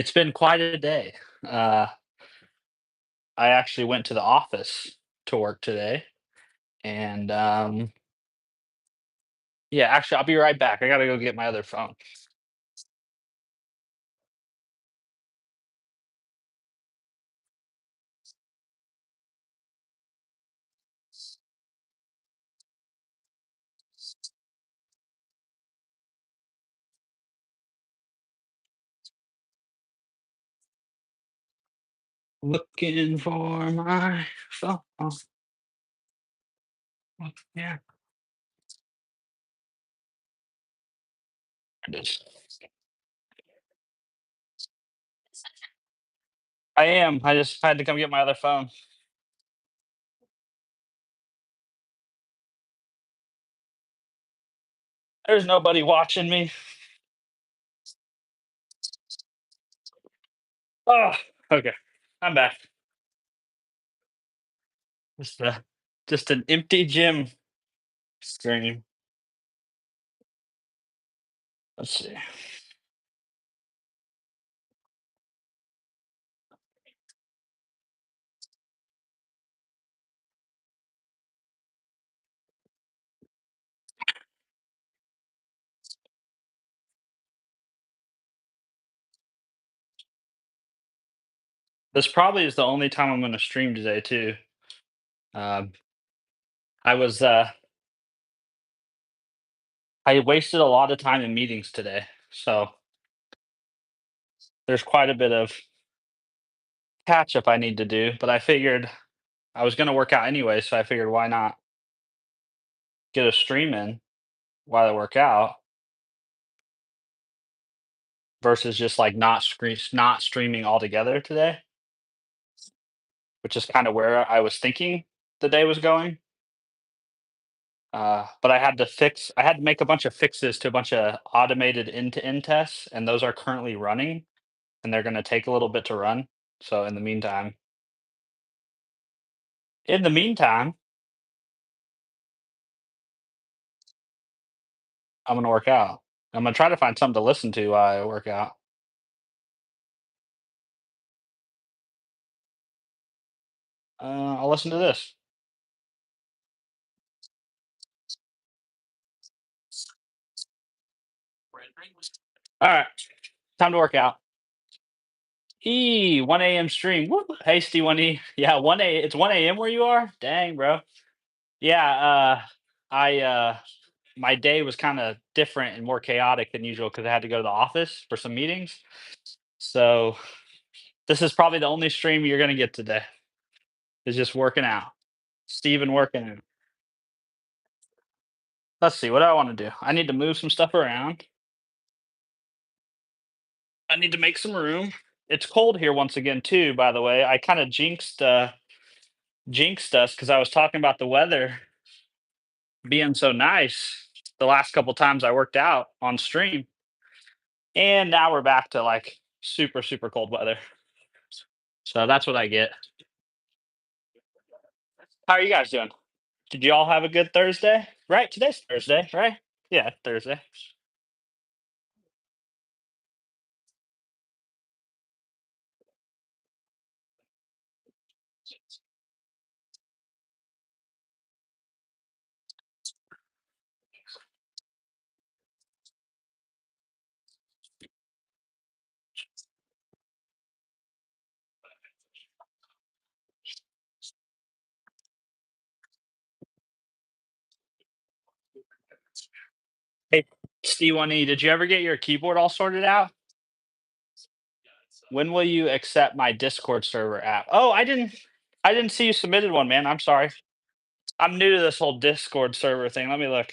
It's been quite a day. Uh, I actually went to the office to work today, and yeah, actually, I'll be right back. I gotta go get my other phone. Looking for my phone. Yeah, it is. I am. I just had to come get my other phone. There's nobody watching me. Oh, okay. I'm back. Just just an empty gym stream. Let's see. This probably is the only time I'm going to stream today too. Um, I was I wasted a lot of time in meetings today, so there's quite a bit of catch up I need to do, but I figured I was gonna work out anyway, so I figured why not get a stream in while I work out versus just like not streaming altogether today, which is kind of where I was thinking the day was going. But I had to make a bunch of fixes to a bunch of automated end-to-end tests, and those are currently running, and they're gonna take a little bit to run. So in the meantime, I'm gonna work out. I'm gonna try to find something to listen to while I work out. I'll listen to this. All right, time to work out. 1 a.m. stream. Woo. Hasty 1E. Yeah, 1 it's 1 a.m. where you are? Dang, bro. Yeah, I my day was kind of different and more chaotic than usual because I had to go to the office for some meetings. So this is probably the only stream you're gonna get today. Is just working out. Steven working out. Let's see, what do I want to do? I need to move some stuff around. I need to make some room. It's cold here once again too, by the way. I kind of jinxed us because I was talking about the weather being so nice the last couple times I worked out on stream, and now we're back to like super super cold weather. So that's what I get. How are you guys doing? Did you all have a good Thursday? Right, today's Thursday, right? Yeah, Thursday. Hey, Steve1E, did you ever get your keyboard all sorted out? When will you accept my Discord server app? Oh, I didn't see you submitted one, man. I'm sorry. I'm new to this whole Discord server thing. Let me look.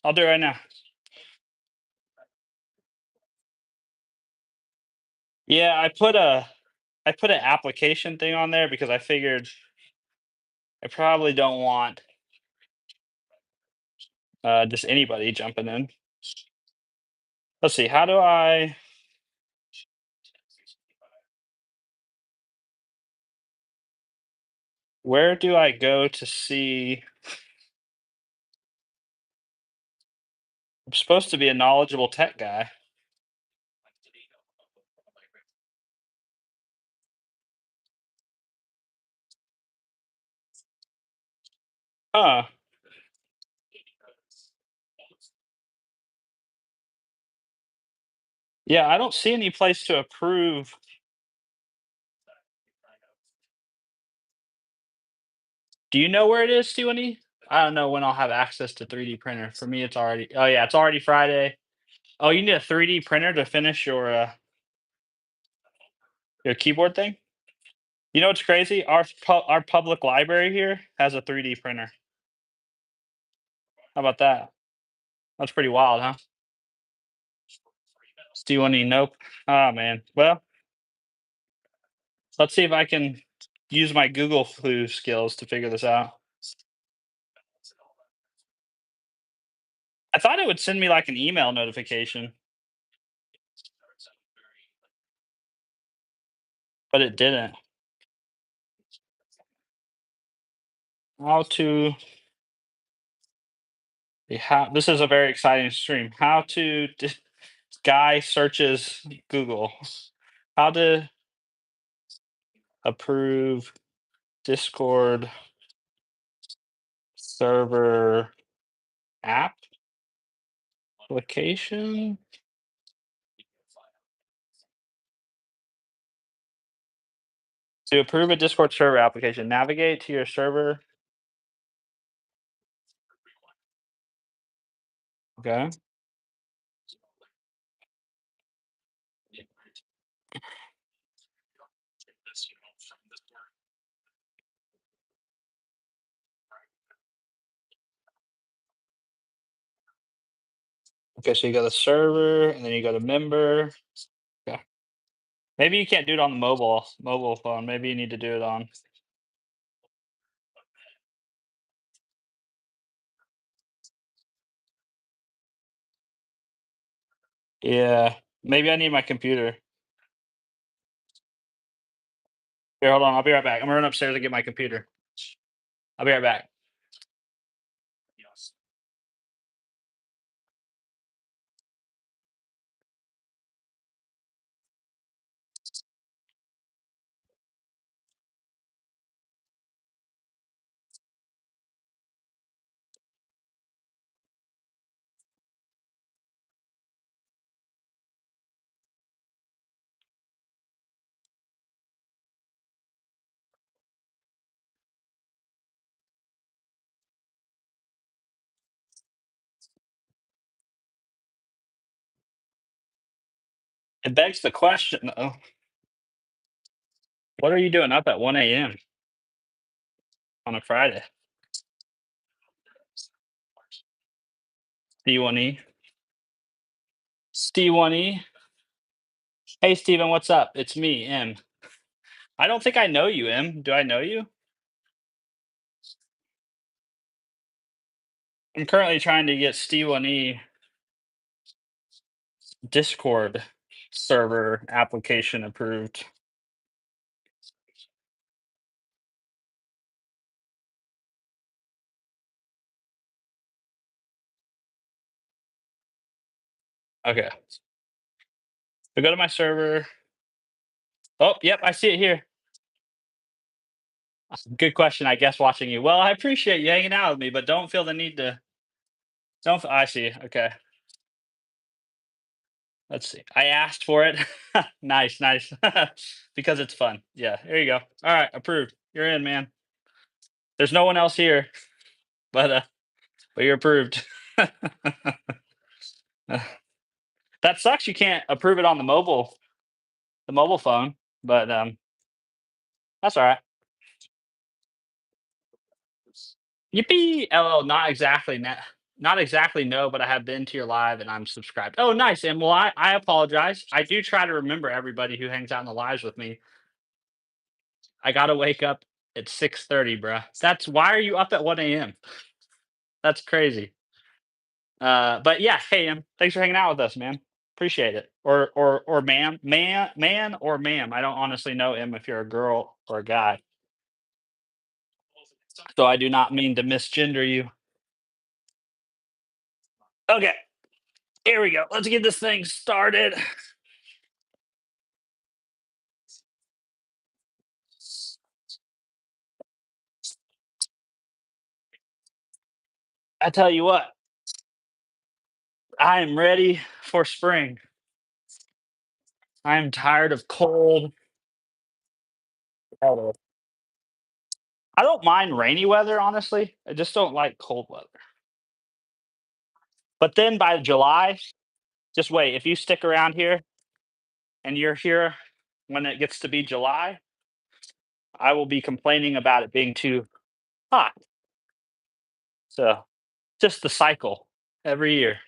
I'll do it right now. Yeah, I put an application thing on there because I figured I probably don't want just anybody jumping in. Let's see. Where do I go to see? I'm supposed to be a knowledgeable tech guy. Huh. Yeah, I don't see any place to approve. Do you know where it is, Stewie? I don't know when I'll have access to 3D printer. For me, it's already oh, yeah, it's already Friday. Oh, you need a 3D printer to finish your keyboard thing? You know what's crazy? Our public library here has a 3D printer. How about that? That's pretty wild, huh? Stewie, nope. Oh, man. Well, let's see if I can use my Google flu skills to figure this out. I thought it would send me, like, an email notification, but it didn't. How to how this is a very exciting stream. How to guy searches Google. How to approve Discord server application? To approve a Discord server application, navigate to your server. Okay. Okay, so you go to server and then you go to member. Okay. Maybe you can't do it on the mobile phone. Maybe you need to do it on. Yeah. Maybe I need my computer. Here, hold on. I'll be right back. I'm gonna run upstairs and get my computer. I'll be right back. It begs the question though. What are you doing up at 1 a.m. on a Friday? D1E. Steve1E. Hey Steven, what's up? It's me, M. I don't think I know you, M. Do I know you? I'm currently trying to get Steve1E Discord server application approved. Okay. So go to my server. Oh, yep, I see it here. Good question, I guess, watching you. Well, I appreciate you hanging out with me, but don't feel the need to. I see. Okay. Let's see. I asked for it. Nice, nice. Because it's fun. Yeah, there you go. All right, approved. You're in, man. There's no one else here, but you're approved. Uh, that sucks. You can't approve it on the mobile phone, but that's all right. Yippee! LL, not exactly. Not exactly. No, but I have been to your live and I'm subscribed. Oh, nice. And well, I apologize. I do try to remember everybody who hangs out in the lives with me. I gotta wake up at 6:30, bruh. That's why are you up at 1 a.m.? That's crazy. But yeah, hey, thanks for hanging out with us, man. Appreciate it. Or ma'am, man or ma'am. I don't honestly know him if you're a girl or a guy. So I do not mean to misgender you. Okay, here we go. Let's get this thing started. I tell you what, I am ready for spring. I am tired of cold weather. I don't mind rainy weather, honestly. I just don't like cold weather. But then by July, just wait. If you stick around here and you're here when it gets to be July, I will be complaining about it being too hot. So just the cycle every year.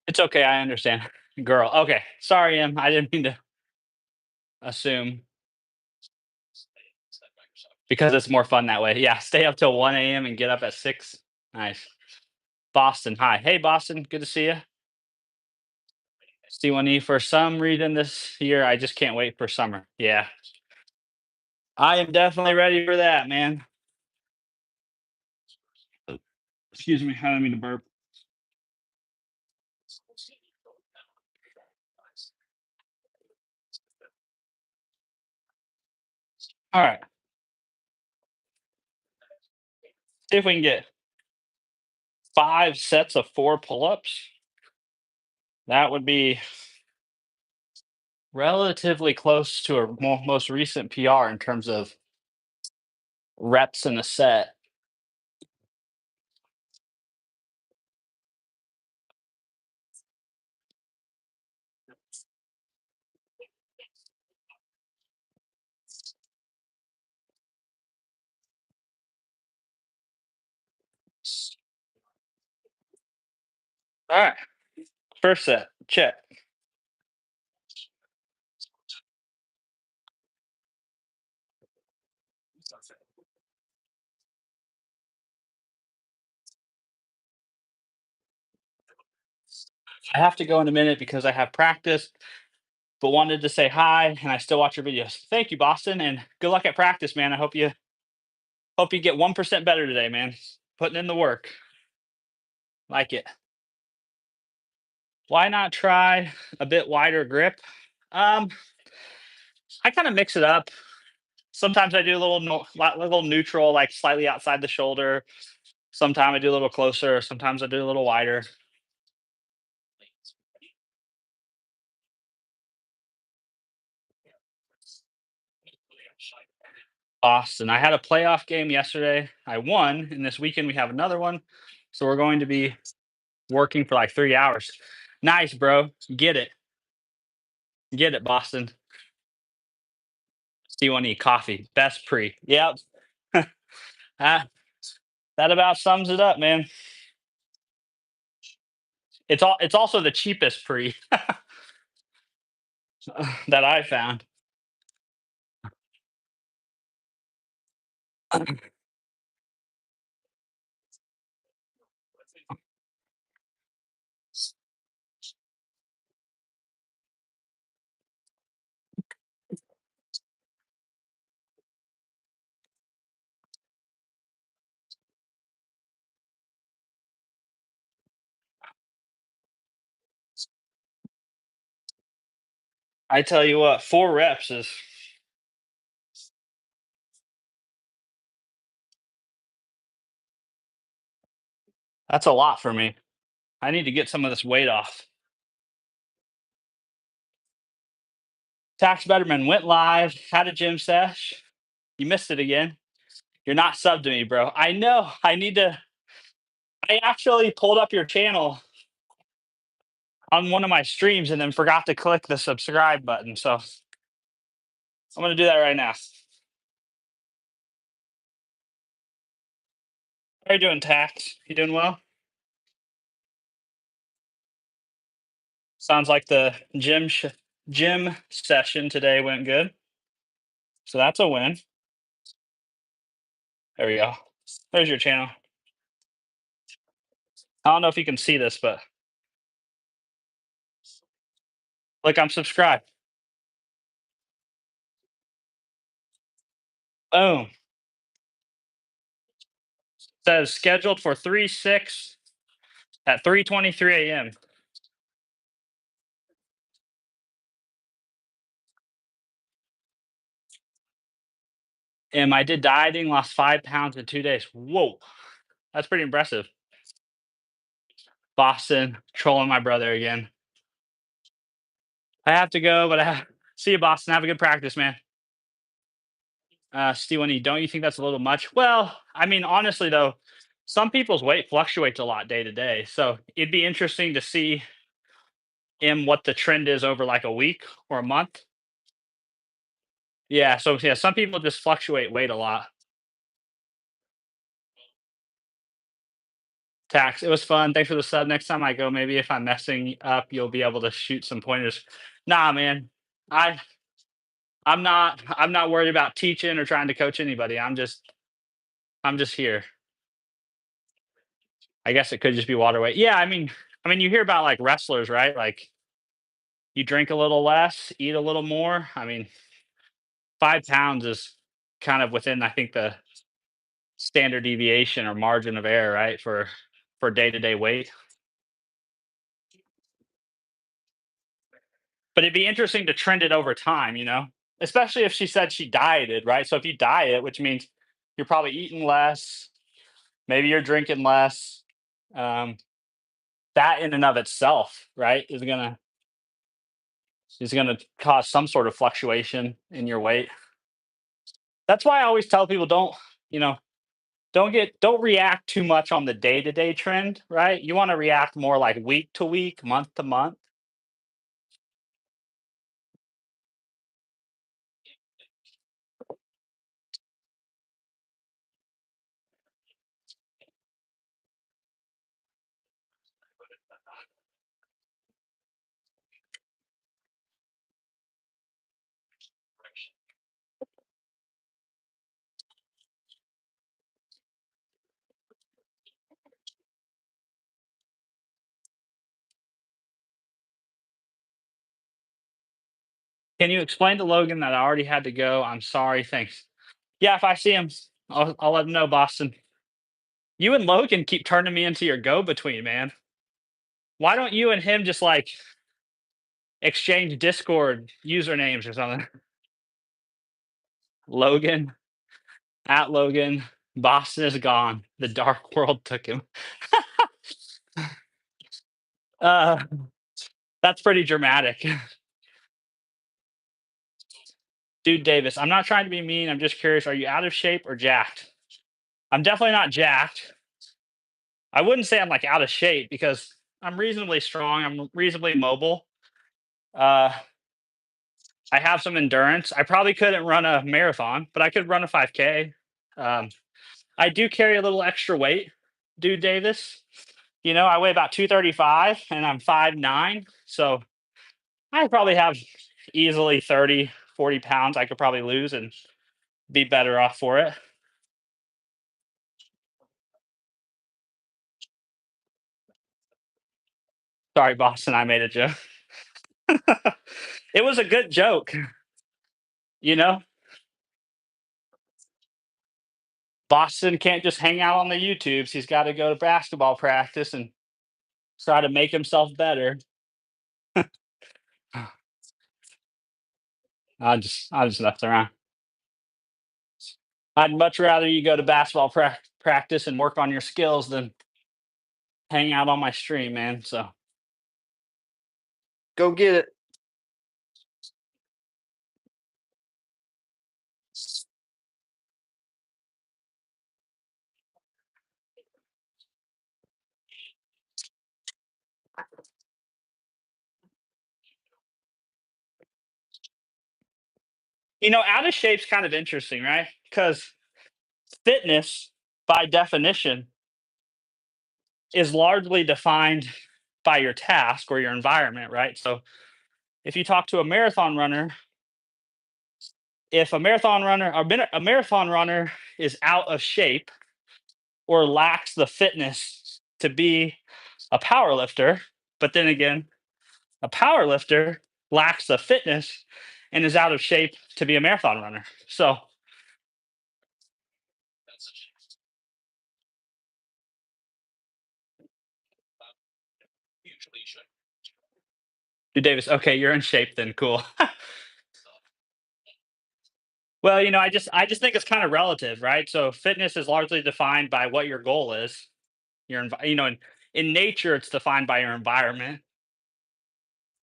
It's okay. I understand. Girl. Okay. Sorry, Em. I didn't mean to assume because it's more fun that way. Yeah. Stay up till 1 a.m. and get up at 6. Nice. Boston. Hi. Hey, Boston. Good to see you. C1E. For some reason this year, I just can't wait for summer. Yeah. I am definitely ready for that, man. Excuse me. I didn't mean to burp. All right. See if we can get 5 sets of 4 pull-ups. That would be relatively close to a most recent PR in terms of reps in a set. All right. First set. Check. I have to go in a minute because I have practice, but wanted to say hi and I still watch your videos. Thank you, Boston, and good luck at practice, man. I hope you get 1% better today, man. Putting in the work. Like it. Why not try a bit wider grip? Um, I kind of mix it up. Sometimes I do a little little neutral, like slightly outside the shoulder. Sometimes I do a little closer. Sometimes I do a little wider. Austin. I had a playoff game yesterday. I won, and this weekend we have another one. So we're going to be working for like 3 hours. Nice, bro. Get it. Get it, Boston. C1E coffee. Best pre. Yep. Ah, that about sums it up, man. It's also the cheapest pre that I found. I tell you what, 4 reps is that's a lot for me. I need to get some of this weight off. Tax Betterman went live, had a gym sesh. You missed it again. You're not subbed to me, bro. I know. I need to. I actually pulled up your channel on one of my streams and then forgot to click the subscribe button. So I'm going to do that right now. How are you doing, Tax? You doing well? Sounds like the gym session today went good. So that's a win. There we go. There's your channel. I don't know if you can see this, but look, I'm subscribed. Boom. Says scheduled for 3/6 at 3:23 a.m. And I did dieting, lost 5 pounds in 2 days. Whoa, that's pretty impressive. Boston trolling my brother again. I have to go, but see you, Boston. Have a good practice, man. Steve, don't you think that's a little much? Well, I mean, honestly, though, some people's weight fluctuates a lot day to day. So it'd be interesting to see in what the trend is over like a week or a month. Yeah. So, yeah, some people just fluctuate weight a lot. Tax. It was fun. Thanks for the sub. Next time I go, maybe if I'm messing up, you'll be able to shoot some pointers. Nah, man. I I'm not worried about teaching or trying to coach anybody. I'm just here. I guess it could just be water weight. Yeah, I mean you hear about like wrestlers, right? Like you drink a little less, eat a little more. I mean, 5 pounds is kind of within, I think, the standard deviation or margin of error, right? For day to day weight. But it'd be interesting to trend it over time, especially if she said she dieted, right? So if you diet, which means you're probably eating less, maybe you're drinking less. Um, that in and of itself, right, is gonna cause some sort of fluctuation in your weight. That's why I always tell people you know, don't react too much on the day to day trend, right? You want to react more like week to week, month to month. Can you explain to Logan that I already had to go? I'm sorry. Thanks. Yeah, if I see him, I'll let him know, Boston. You and Logan keep turning me into your go between, man. Why don't you and him just like exchange Discord usernames or something? Logan at Logan. Boston is gone. The dark world took him. uh, that's pretty dramatic. Dude Davis, I'm not trying to be mean. I'm just curious. Are you out of shape or jacked? I'm definitely not jacked. I wouldn't say I'm like out of shape because I'm reasonably strong. I'm reasonably mobile. Uh, I have some endurance. I probably couldn't run a marathon, but I could run a 5K. Um, I do carry a little extra weight, dude Davis. I weigh about 235 and I'm 5'9". So I probably have easily 30, 40 pounds I could probably lose and be better off for it. Sorry, Boston, I made a joke. It was a good joke, you know? Boston can't just hang out on the YouTubes. He's got to go to basketball practice and try to make himself better. I just left around. I'd much rather you go to basketball practice and work on your skills than hang out on my stream, man. So go get it. Out of shape's kind of interesting, right? Because fitness, by definition, is largely defined by your task or your environment, right? So if you talk to a marathon runner, if a marathon runner is out of shape or lacks the fitness to be a power lifter, but then again, a power lifter lacks the fitness and is out of shape to be a marathon runner. So, Davis, okay, you're in shape then. Cool. Well, I just think it's kind of relative, right? So fitness is largely defined by what your goal is. In nature, it's defined by your environment,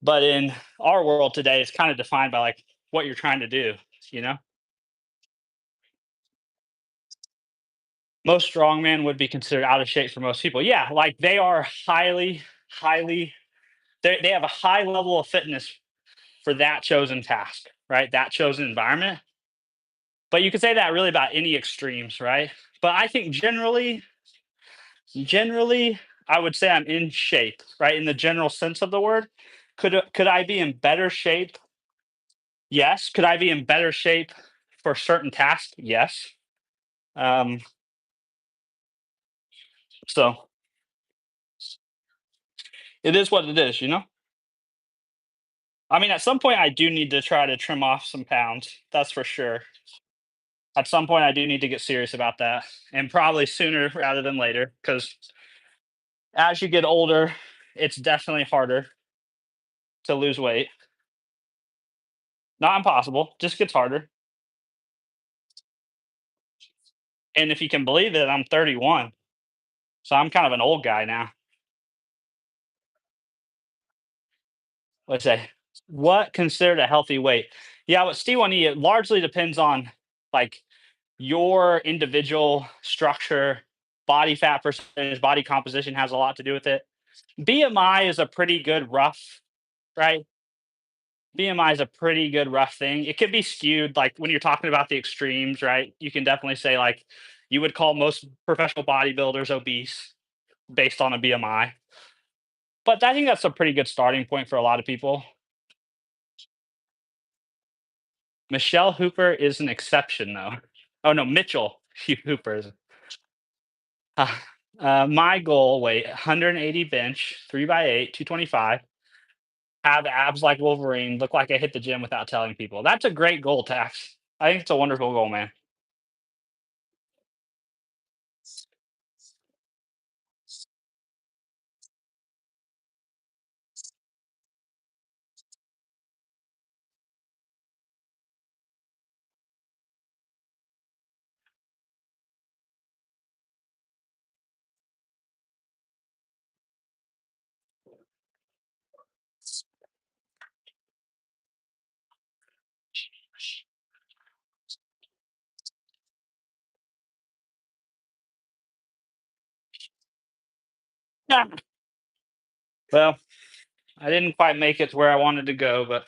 but in our world today, it's kind of defined by like what you're trying to do. You know, most strongmen would be considered out of shape for most people. Yeah, like they are highly, they have a high level of fitness for that chosen task, right? That chosen environment. But you could say that really about any extremes, right? But I think generally, I would say I'm in shape, right? In the general sense of the word. Could I be in better shape? Yes. Could I be in better shape for certain tasks? Yes. Um, so it is what it is. I mean, at some point, I do need to try to trim off some pounds. That's for sure. At some point, I do need to get serious about that, and probably sooner rather than later, because as you get older, it's definitely harder to lose weight. Not impossible, just gets harder. And if you can believe it, I'm 31, so I'm kind of an old guy now. Let's say, what considered a healthy weight? Yeah, with T1E, it largely depends on like your individual structure, body fat percentage, body composition has a lot to do with it. BMI is a pretty good rough, right? BMI is a pretty good rough thing. It could be skewed, like when you're talking about the extremes, right? You can definitely say like you would call most professional bodybuilders obese based on a BMI. But I think that's a pretty good starting point for a lot of people. Michelle Hooper is an exception, though. Oh no, Mitchell Hooper is. Uh, my goal weight 180 bench, 3x8, 225. Have abs like Wolverine. Look like I hit the gym without telling people. That's a great goal, Tax. I think it's a wonderful goal, man. Yeah. Well, I didn't quite make it to where I wanted to go, but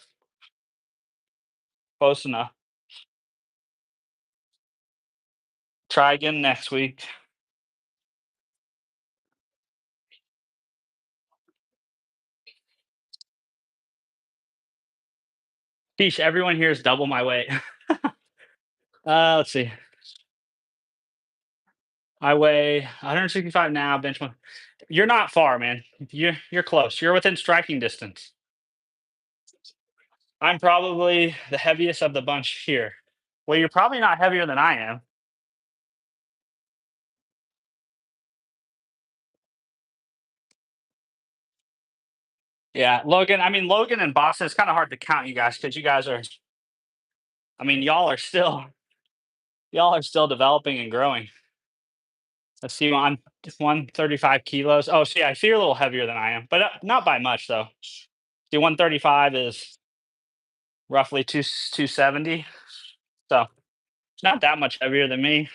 close enough. Try again next week. Sheesh, everyone here is double my weight. Let's see. I weigh 165 now, bench one. You're not far, man. You're close. You're within striking distance. I'm probably the heaviest of the bunch here. Well, you're probably not heavier than I am. Yeah, Logan. I mean, Logan and Boston. It's kind of hard to count you guys because you guys are. I mean, y'all are still developing and growing. Let's see. I'm 135 kilos. Oh, see, I see you're a little heavier than I am, but not by much though. See, 135 is roughly 270. So it's not that much heavier than me.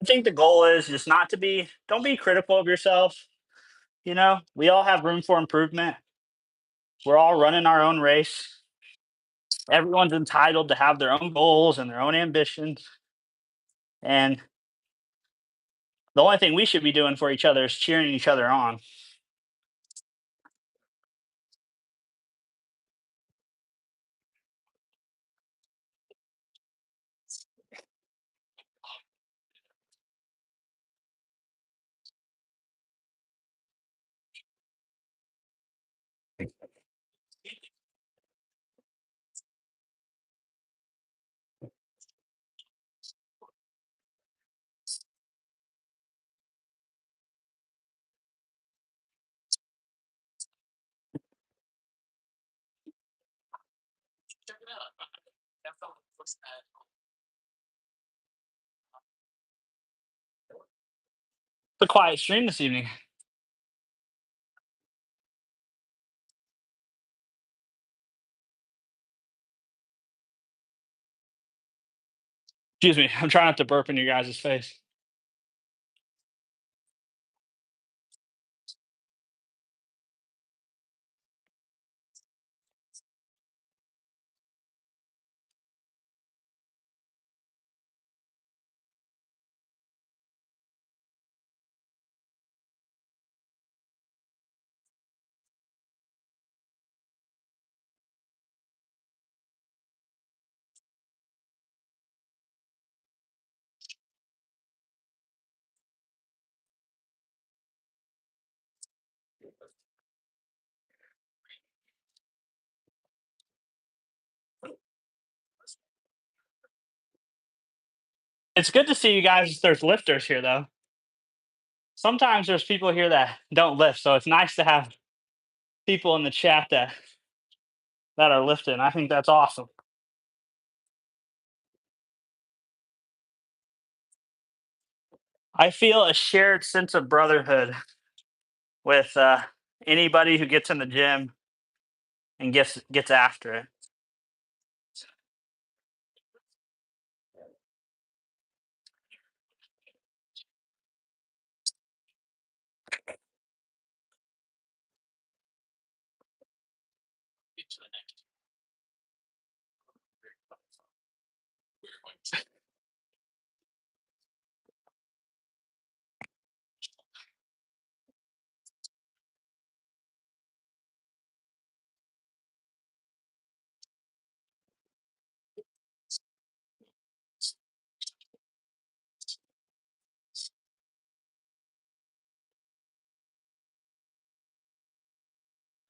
I think the goal is just not to be. Don't be critical of yourself. We all have room for improvement. We're all running our own race. Everyone's entitled to have their own goals and their own ambitions. And the only thing we should be doing for each other is cheering each other on. It's a quiet stream this evening. Excuse me. I'm trying not to burp in your guys' face. 'It's good to see you guys there's lifters here, though. Sometimes there's people here that don't lift, so it's nice to have people in the chat that are lifting. I think that's awesome. I feel a shared sense of brotherhood with, anybody who gets in the gym and gets after it.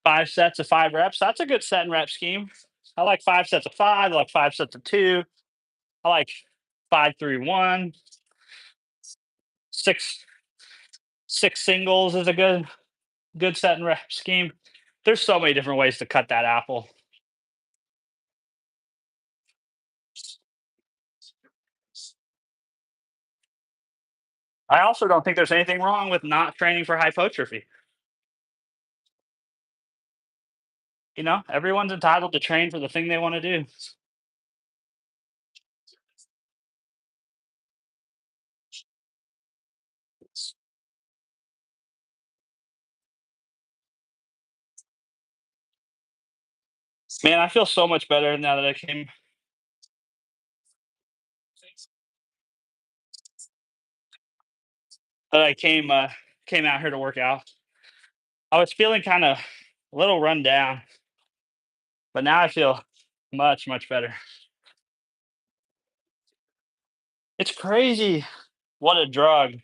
5 sets of 5 reps, that's a good set and rep scheme. I like 5 sets of 5, I like 5 sets of 2, I like 5, 3, 1, 6 6 singles is a good set and rep scheme. There's so many different ways to cut that apple. I also don't think there's anything wrong with not training for hypertrophy. You know, everyone's entitled to train for the thing they wanna do. Man, I feel so much better now that I came out here to work out. I was feeling kinda a little run down, but now I feel much, much better. It's crazy what a drug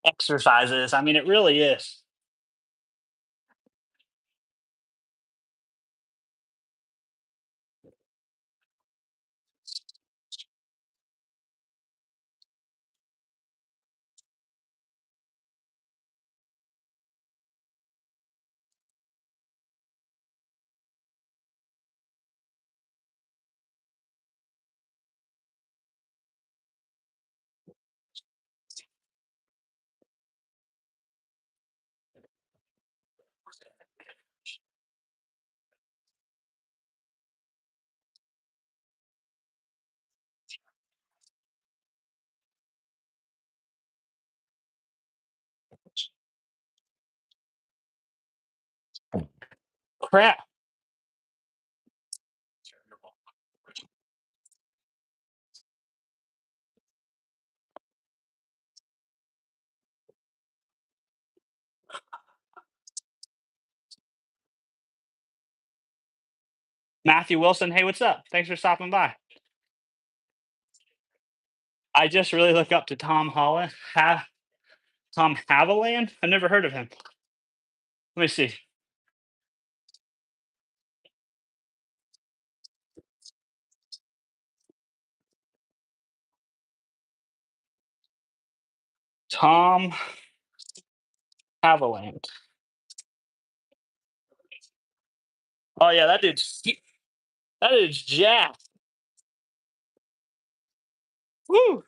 exercise is. I mean, it really is. Crap. Matthew Wilson, hey, what's up? Thanks for stopping by. I just really look up to Tom Haviland? I've never heard of him. Let me see. Tom Haviland. Oh, yeah, that dude's That is jacked. Woo.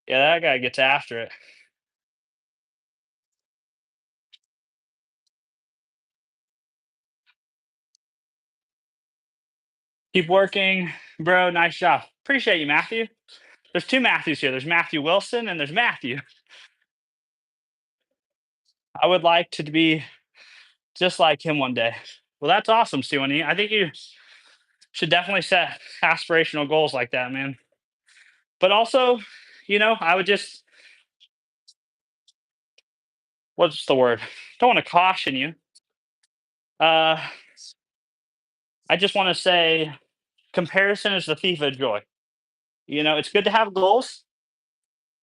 Yeah, that guy gets after it. Keep working, bro. Nice job. Appreciate you, Matthew. There's two Matthews here. There's Matthew Wilson and there's Matthew. I would like to be just like him one day. Well, that's awesome, Stewie. I think you should definitely set aspirational goals like that, man. But also, I would just, what's the word? Don't want to caution you. Uh, I just want to say comparison is the thief of joy. It's good to have goals.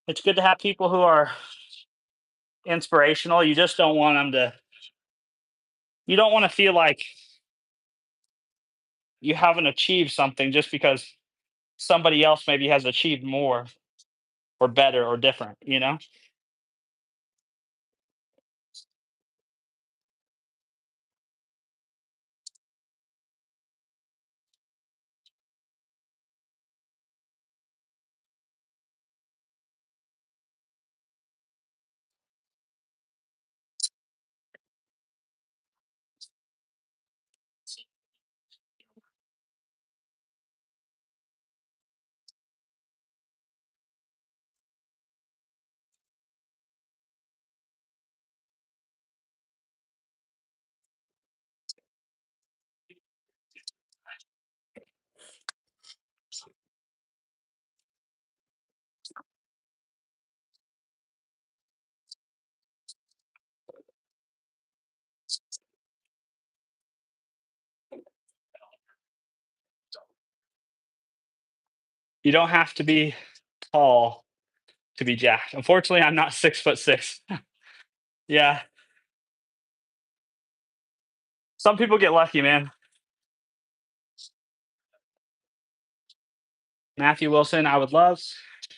It's good to have people who are inspirational. You just don't want them to, you don't want to feel like you haven't achieved something just because somebody else maybe has achieved more or better or different. You don't have to be tall to be jacked. Unfortunately, I'm not 6'6". Yeah. Some people get lucky, man. Matthew Wilson, I would love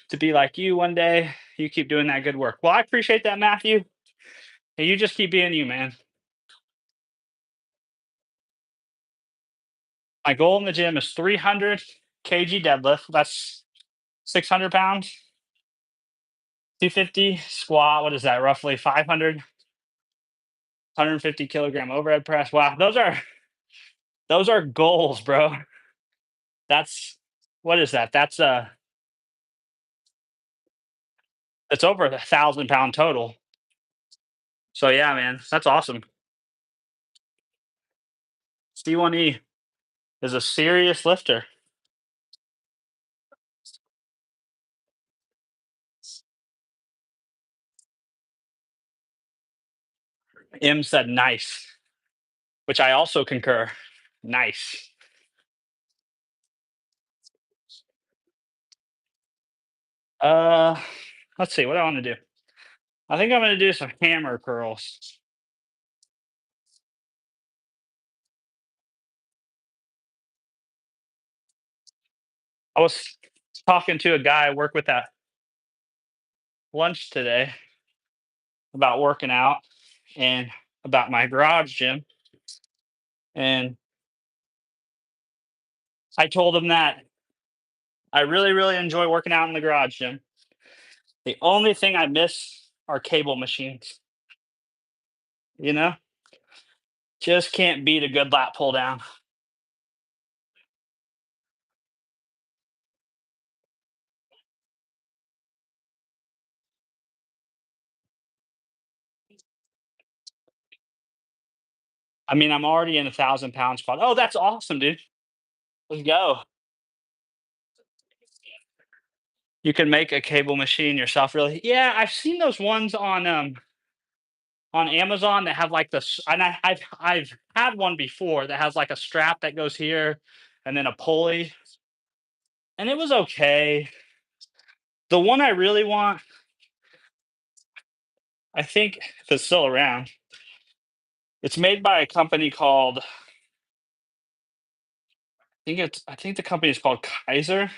to be like you one day. You keep doing that good work. Well, I appreciate that, Matthew. And you just keep being you, man. My goal in the gym is 300 kg deadlift. That's 600 pounds, 250 squat. What is that? Roughly 500, 150 kilogram overhead press. Wow, those are goals, bro. That's what is that? It's over 1,000 pound total. So yeah, man, that's awesome. C1E is a serious lifter. M said nice, which I also concur. Nice. Uh, let's see what I want to do. I think I'm going to do some hammer curls. I was talking to a guy I work with at lunch today about working out and about my garage gym, and I told him that I really, really enjoy working out in the garage gym. The only thing I miss are cable machines. You know, just can't beat a good lat pull down. I mean, I'm already in 1,000 pound squat. Oh, that's awesome, dude. Let's go. You can make a cable machine yourself, really. Yeah, I've seen those ones on Amazon that have like this, and I've had one before that has like a strap that goes here, and then a pulley, and it was okay. The one I really want, I think, if it's still around, it's made by a company called. I think the company is called Kaiser.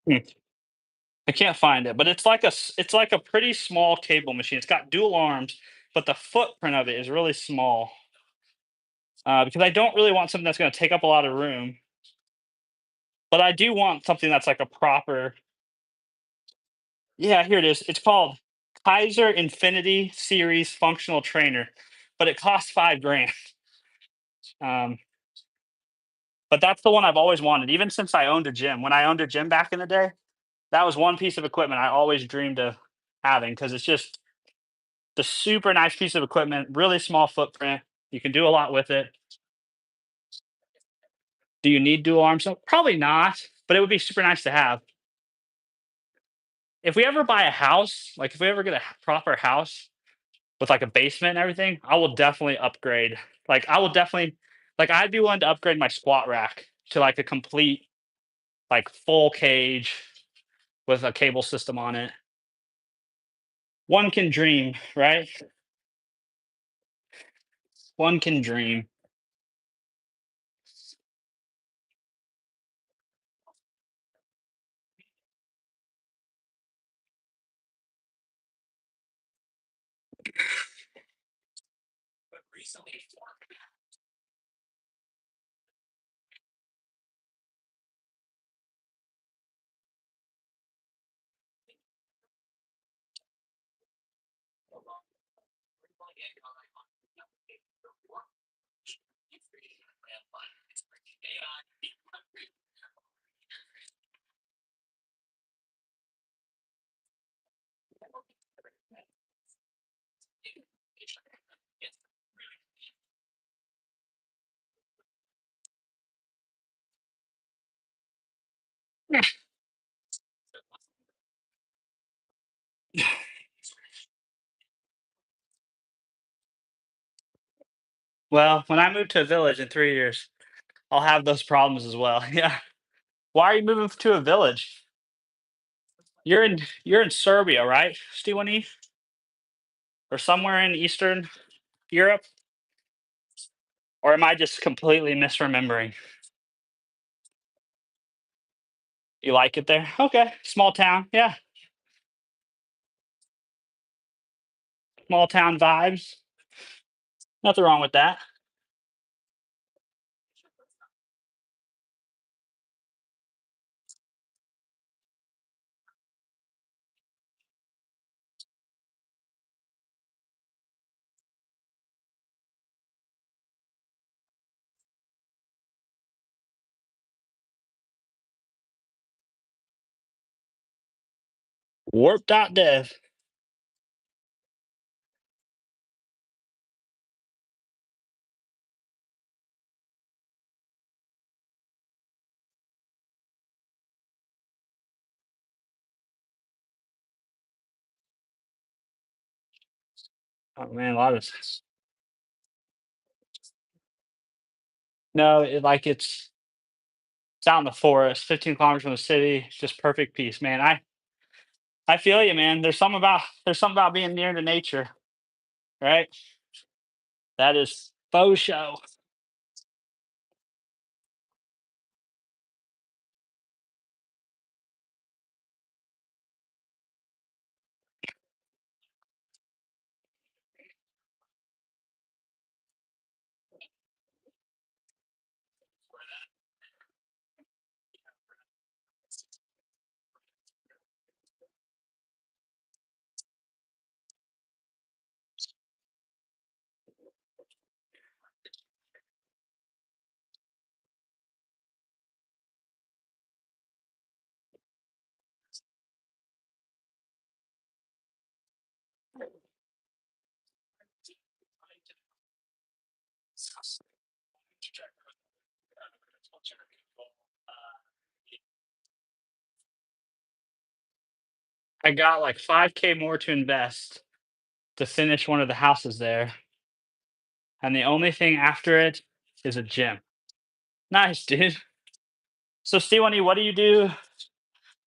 Hmm, I can't find it, but it's like a pretty small cable machine. It's got dual arms, but the footprint of it is really small. Because I don't really want something that's going to take up a lot of room, but I do want something that's like a proper. Yeah, here it is. It's called Kaiser Infinity Series Functional Trainer, but it costs 5 grand. Um, but that's the one I've always wanted, even since I owned a gym. When I owned a gym back in the day, that was one piece of equipment I always dreamed of having because it's just the super nice piece of equipment, really small footprint. You can do a lot with it. Do you need dual arms? Probably not, but it would be super nice to have. If we ever buy a house, like if we ever get a proper house with like a basement and everything, I will definitely upgrade. Like I will definitely, like I'd be willing to upgrade my squat rack to like a complete, like full cage with a cable system on it. One can dream, right? One can dream. Well, when I move to a village in 3 years, I'll have those problems as well. Yeah. Why are you moving to a village? You're in Serbia, right, Stiwani? Or somewhere in Eastern Europe? Or am I just completely misremembering? You like it there? Okay. Small town. Yeah. Small town vibes. Nothing wrong with that. Warp.dev. Oh man, a lot of no, it's out in the forest, 15 kilometers from the city, just perfect peace, man. I feel you, man. There's something about being near to nature, right? That is faux show. I got like 5K more to invest to finish one of the houses there, and the only thing after it is a gym. Nice, dude. So, Stevie, what do you do?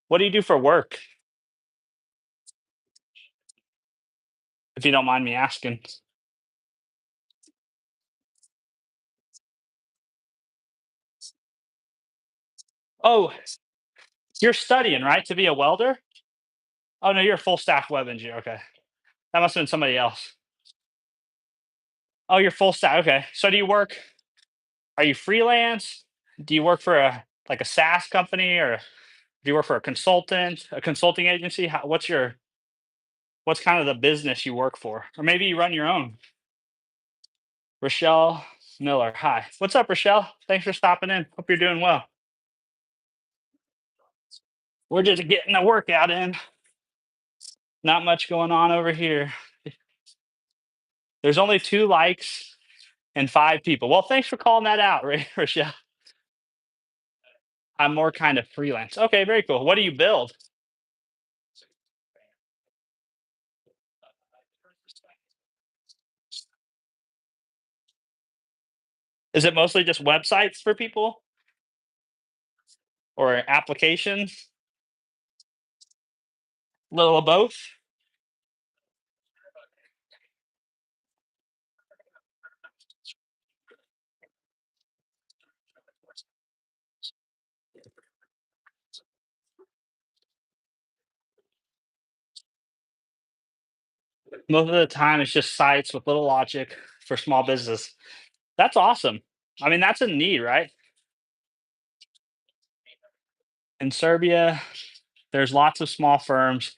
What do you do for work, if you don't mind me asking? Oh, You're studying, right, to be a welder? Oh, no, you're a full stack web engineer, okay. That must've been somebody else. Oh, you're full stack, okay. So do you work are you freelance? Do you work for a like a SaaS company, or do you work for a consulting agency? What's kind of the business you work for? Or maybe you run your own? Rochelle Miller, hi. What's up, Rochelle? Thanks for stopping in. Hope you're doing well. We're just getting a workout in. Not much going on over here. There's only 2 likes and 5 people. Well, thanks for calling that out, Rochelle. I'm more kind of freelance. Okay, very cool. What do you build? Is it mostly just websites for people or applications? Little of both? Most of the time, it's just sites with little logic for small business. That's awesome. I mean, that's a need, right? In Serbia, there's lots of small firms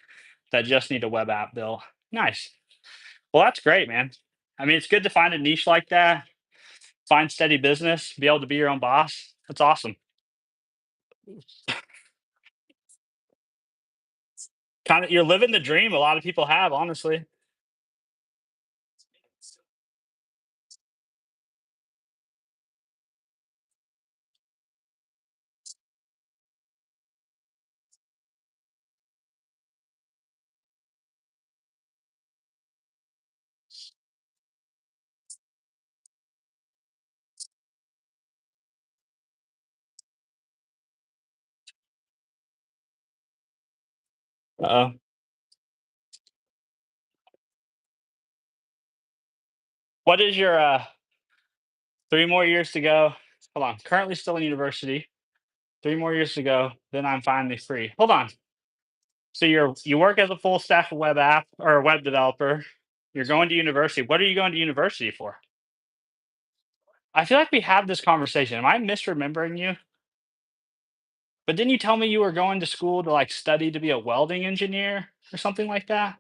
that just need a web app built. Nice. Well, that's great, man. I mean, it's good to find a niche like that, find steady business, be able to be your own boss. That's awesome. Kind of, you're living the dream a lot of people have, honestly. Uh, what is your 3 more years to go? Hold on. Currently still in university. 3 more years to go. Then I'm finally free. Hold on. So you work as a full stack web app or a web developer. You're going to university. What are you going to university for? I feel like we have this conversation. Am I misremembering you? But didn't you tell me you were going to school to like study to be a welding engineer or something like that?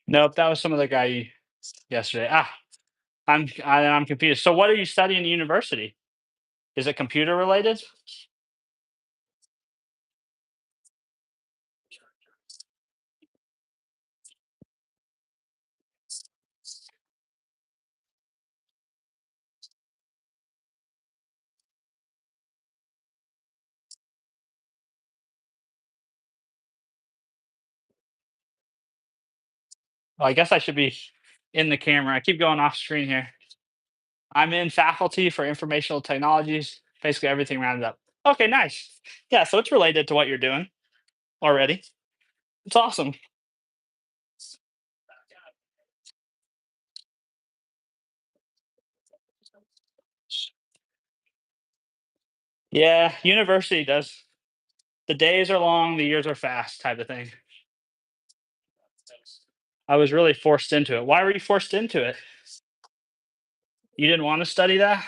Nope, that was some other guy yesterday. I'm confused. So what are you studying in university? Is it computer related? Well, I guess I should be in the camera. I keep going off screen here. I'm in faculty for informational technologies, basically everything rounded up. Okay, nice. Yeah, so it's related to what you're doing already. It's awesome. Yeah, university does. The days are long, the years are fast, type of thing. I was really forced into it. Why were you forced into it? You didn't want to study that?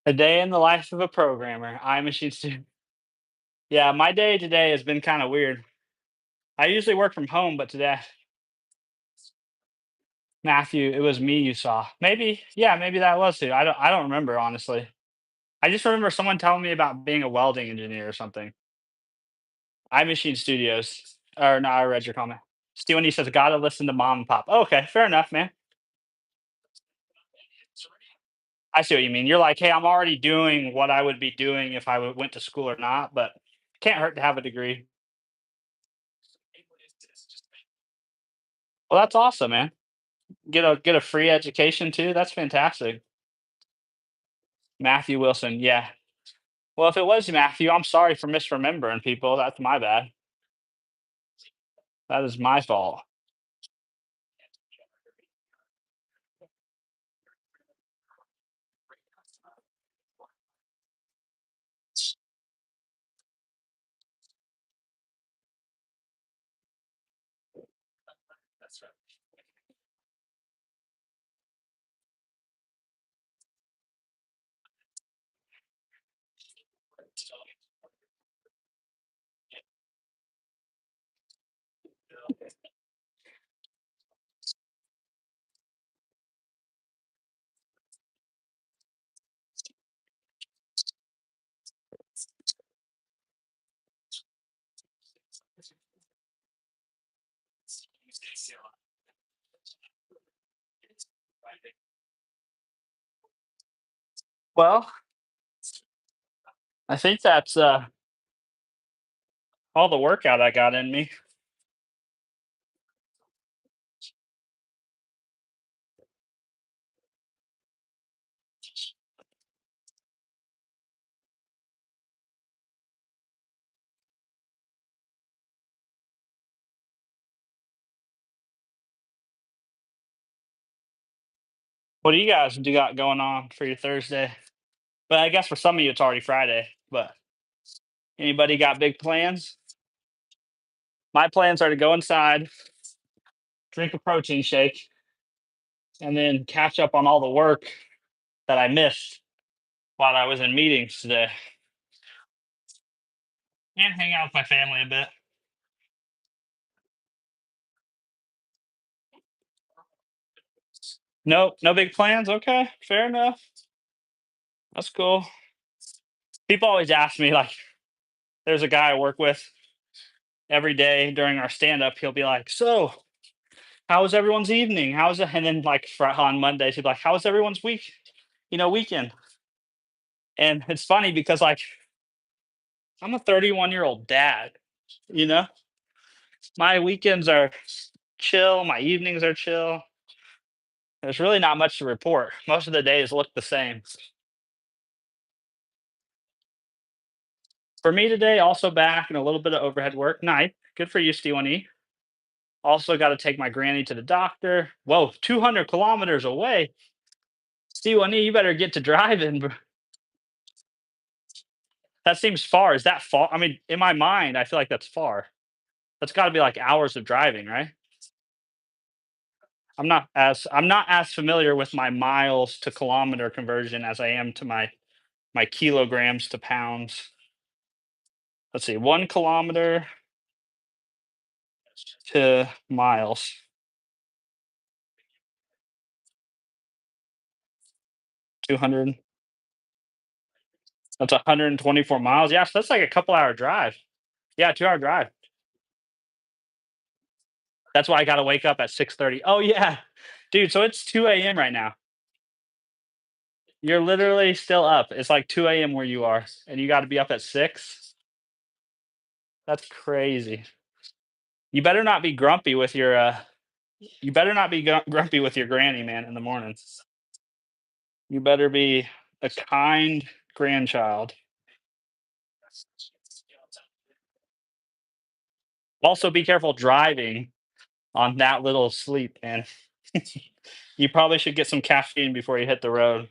A day in the life of a programmer. I'm a sheet student. Yeah, my day today has been kind of weird. I usually work from home, but today, Matthew, it was me you saw. Maybe, yeah, maybe that was too. I don't remember honestly. I just remember someone telling me about being a welding engineer or something. iMachine Studios. Or no, I read your comment. Steven he says, gotta listen to mom and pop. Oh, okay, fair enough, man. I see what you mean. You're like, hey, I'm already doing what I would be doing if I went to school or not, but can't hurt to have a degree. Well, that's awesome, man. Get a free education too. That's fantastic. Matthew Wilson, yeah. Well, if it was Matthew, I'm sorry for misremembering people. That's my bad. That is my fault. Well, I think that's all the workout I got in me. What do you guys do got going on for your Thursday? But I guess for some of you it's already Friday. But anybody got big plans? My plans are to go inside, drink a protein shake, and then catch up on all the work that I missed while I was in meetings today. And hang out with my family a bit. Nope, no big plans. Okay, fair enough. That's cool. People always ask me, like, there's a guy I work with every day during our stand up. He'll be like, so, how was everyone's evening? How's it? And then, like, on Mondays, he'll be like, how was everyone's weekend? And it's funny because, like, I'm a 31-year-old dad, you know? My weekends are chill, my evenings are chill. There's really not much to report. Most of the days look the same. For me today, also back and a little bit of overhead work. Nice. Good for you, Steve. Also got to take my granny to the doctor. Whoa, 200 kilometers away. Steve, you better get to driving. That seems far. Is that far? I mean, in my mind, I feel like that's far. That's got to be like hours of driving, right? I'm not as familiar with my miles to kilometer conversion as I am to my kilograms to pounds. Let's see, 1 kilometer to miles. 200. That's 124 miles. Yeah, so that's like a couple hour drive. Yeah, 2 hour drive. That's why I got to wake up at 6:30. Oh yeah, dude. So it's 2 a.m. right now. You're literally still up. It's like 2 a.m. where you are, and you got to be up at 6. That's crazy. You better not be grumpy with your. You better not be grumpy with your granny, man, in the mornings. You better be a kind grandchild. Also, be careful driving on that little sleep, man. You probably should get some caffeine before you hit the road.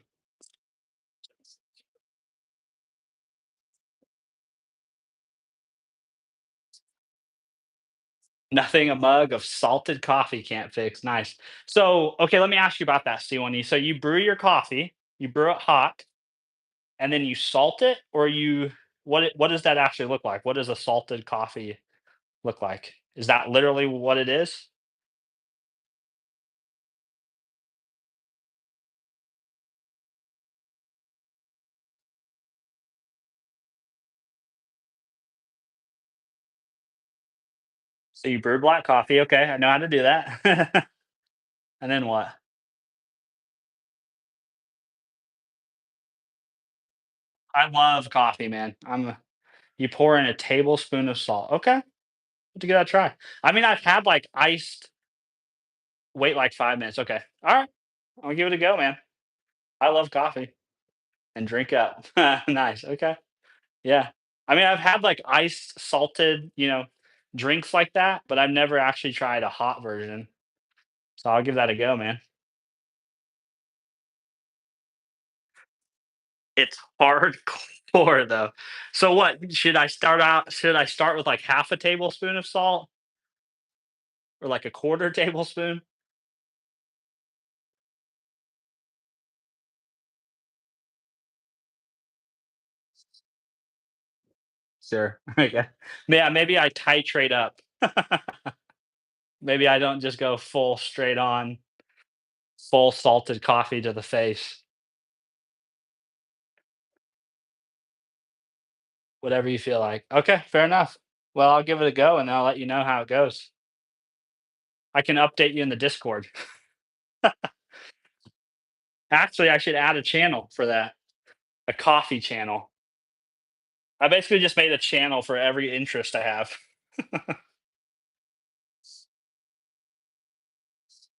Nothing a mug of salted coffee can't fix. Nice. So, okay, let me ask you about that, C1E. So you brew your coffee, you brew it hot, and then you salt it, or you what does that actually look like? What does a salted coffee look like? Is that literally what it is? So you brew black coffee. Okay, I know how to do that. And then what? I love coffee, man. You pour in a tablespoon of salt. Okay, to give that a try. I mean, I've had like iced. Wait like 5 minutes. Okay, all right. I'll give it a go, man. I love coffee and drink up. Nice. Okay. Yeah. I mean, I've had like iced salted, drinks like that, but I've never actually tried a hot version. So I'll give that a go, man. It's hardcore though. So what should I start with like half a tablespoon of salt or like a quarter tablespoon? Sure. Okay. Yeah, maybe I titrate up. Maybe I don't just go full straight on, full salted coffee to the face. Whatever you feel like. Okay, fair enough. Well, I'll give it a go and I'll let you know how it goes. I can update you in the Discord. Actually, I should add a channel for that, a coffee channel. I basically just made a channel for every interest I have.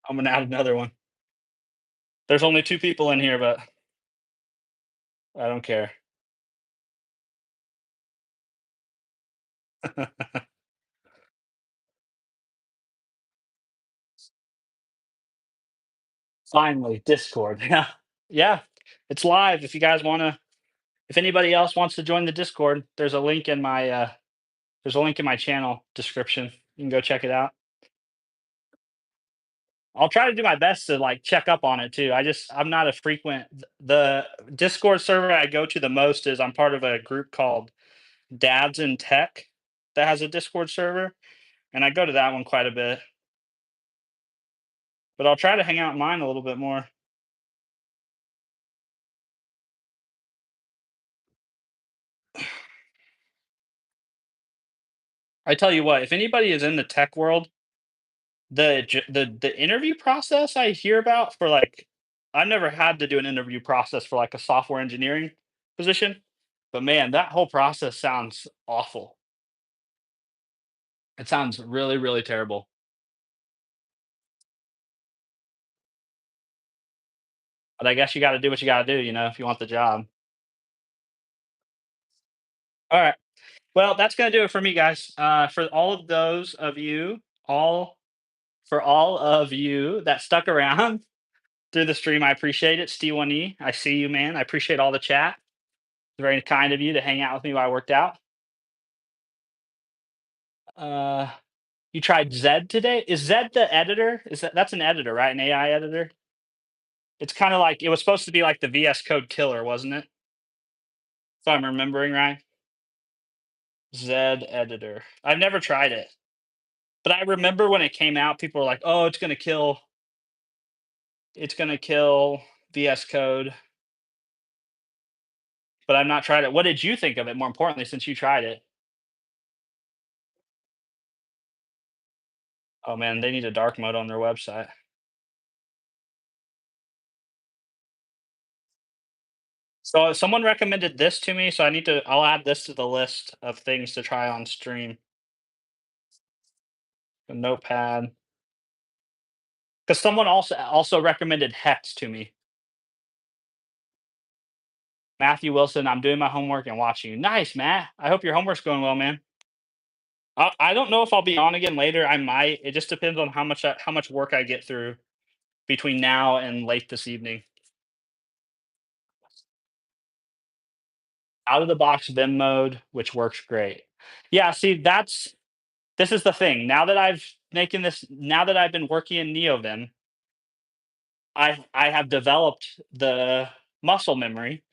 I'm gonna add another one. There's only 2 people in here, but I don't care. Finally, Discord. Yeah. Yeah. It's live if you guys wanna if anybody else wants to join the Discord, there's a link in my channel description. You can go check it out. I'll try to do my best to like check up on it too. I'm not a frequent the Discord server I go to the most is I'm part of a group called Dads in Tech that has a Discord server, and I go to that one quite a bit. But I'll try to hang out in mine a little bit more. I tell you what, if anybody is in the tech world, the interview process I hear about for like I've never had to do an interview process for like a software engineering position, but man, that whole process sounds awful. It sounds really, really terrible. But I guess you gotta do what you gotta do, if you want the job. Alright. Well, that's gonna do it for me, guys. For all of those of you all for all of you that stuck around through the stream, I appreciate it. Steve1E, I see you, man. I appreciate all the chat. Very kind of you to hang out with me while I worked out. Uh, you tried Zed today? Is Zed the editor? That's an editor, right? An AI editor? It's kinda like it was supposed to be like the VS Code killer, wasn't it? If I'm remembering right? Zed editor. I've never tried it. But I remember when it came out, people were like, "Oh, it's gonna kill VS Code," but I've not tried it. What did you think of it, more importantly, since you tried it? Oh, man, they need a dark mode on their website. So, someone recommended this to me, so I'll add this to the list of things to try on stream. A notepad, because someone also recommended Hex to me. Matthew Wilson, I'm doing my homework and watching you. Nice, Matt. I hope your homework's going well, man. I don't know if I'll be on again later. I might. It just depends on how much work I get through between now and late this evening. Out of the box Vim mode, which works great. Yeah, see, This is the thing. Now that I've been working in NeoVim, I have developed the muscle memory.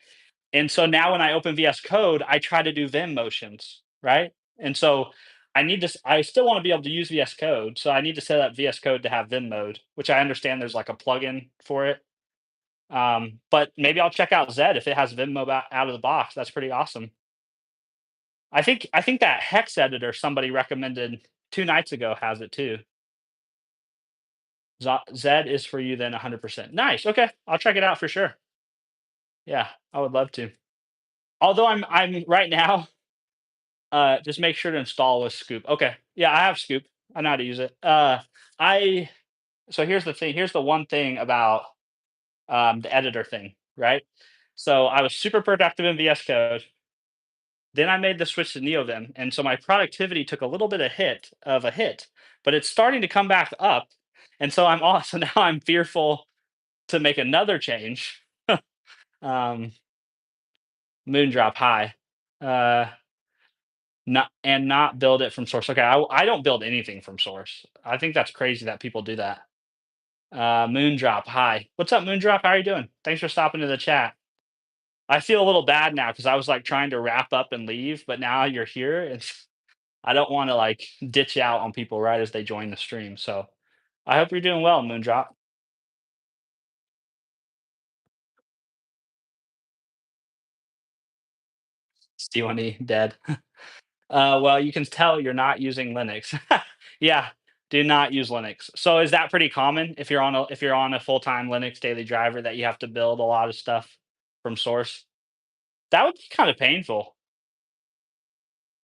And so now when I open VS Code, I try to do Vim motions, right? And so I still want to be able to use VS Code. So I need to set up VS Code to have Vim mode, which I understand there's like a plugin for it. But maybe I'll check out Zed if it has Vim mode out of the box. That's pretty awesome. I think that Hex editor somebody recommended 2 nights ago has it too. Zed is for you then 100%. Nice. Okay, I'll check it out for sure. Yeah, I would love to. Although I'm right now, just make sure to install with Scoop. Okay. Yeah, I have Scoop. I know how to use it. I so here's the thing. Here's the one thing about the editor thing, right? So I was super productive in VS Code. Then I made the switch to NeoVim, and so my productivity took a little bit of a hit, but it's starting to come back up. And so I'm also now I'm fearful to make another change. um, Moondrop high. Uh, not build it from source. Okay, I don't build anything from source. I think that's crazy that people do that. Moondrop, hi. What's up, Moondrop? How are you doing? Thanks for stopping to the chat. I feel a little bad now because I was like trying to wrap up and leave, but now you're here, and I don't want to like ditch out on people right as they join the stream. So I hope you're doing well, Moondrop. Steve dead. Well, you can tell you're not using Linux. Yeah, do not use Linux. So is that pretty common if you're on a full-time Linux daily driver that you have to build a lot of stuff from source? That would be kind of painful.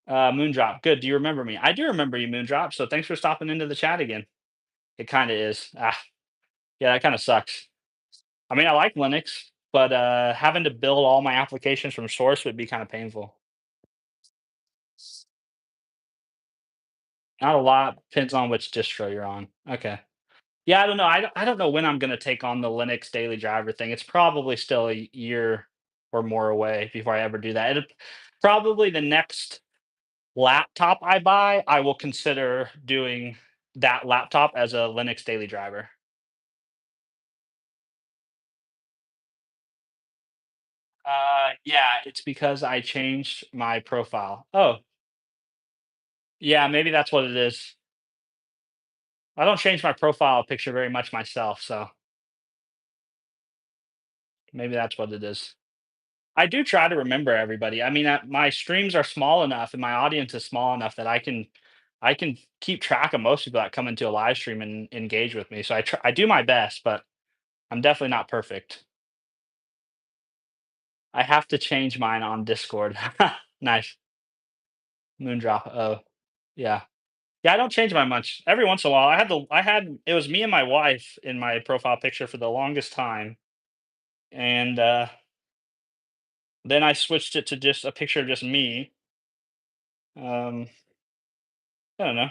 Moondrop, good. Do you remember me? I do remember you, Moondrop. So thanks for stopping into the chat again. It kind of is. Yeah, that kind of sucks. I mean, I like Linux, but having to build all my applications from source would be kind of painful. Not a lot. Depends on which distro you're on. Okay. Yeah, I don't know. I don't know when I'm gonna take on the Linux daily driver thing. It's probably still a year or more away before I ever do that. Probably the next laptop I buy, I will consider doing that laptop as a Linux daily driver. Yeah, it's because I changed my profile. Oh, yeah, maybe that's what it is. I don't change my profile picture very much myself, so maybe that's what it is. I do try to remember everybody. I mean, my streams are small enough and my audience is small enough that I can keep track of most people that come into a live stream and engage with me. So I do my best, but I'm definitely not perfect. I have to change mine on Discord. Nice. Moondrop. Oh, yeah. Yeah, I don't change mine much. Every once in a while, I had it was me and my wife in my profile picture for the longest time, and then I switched it to just a picture of just me. Um, I don't know.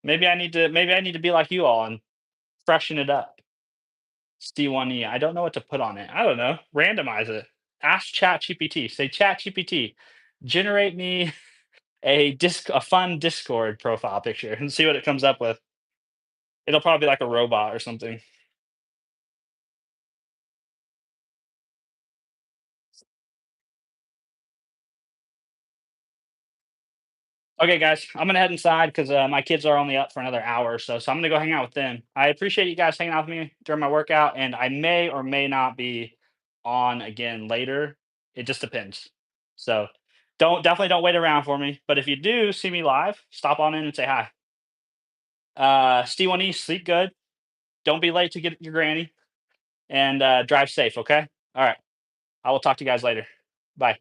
Maybe I need to be like you all and freshen it up. C1E. I don't know what to put on it. I don't know. Randomize it. Ask ChatGPT. Say ChatGPT, generate me a fun Discord profile picture and see what it comes up with. It'll probably be like a robot or something. Okay, guys, I'm gonna head inside because my kids are only up for another hour or so. So I'm gonna go hang out with them. I appreciate you guys hanging out with me during my workout, and I may or may not be on again later. It just depends. So definitely don't wait around for me. But if you do see me live, stop on in and say hi. Steve1E, sleep good. Don't be late to get your granny, and drive safe. Okay. All right. I will talk to you guys later. Bye.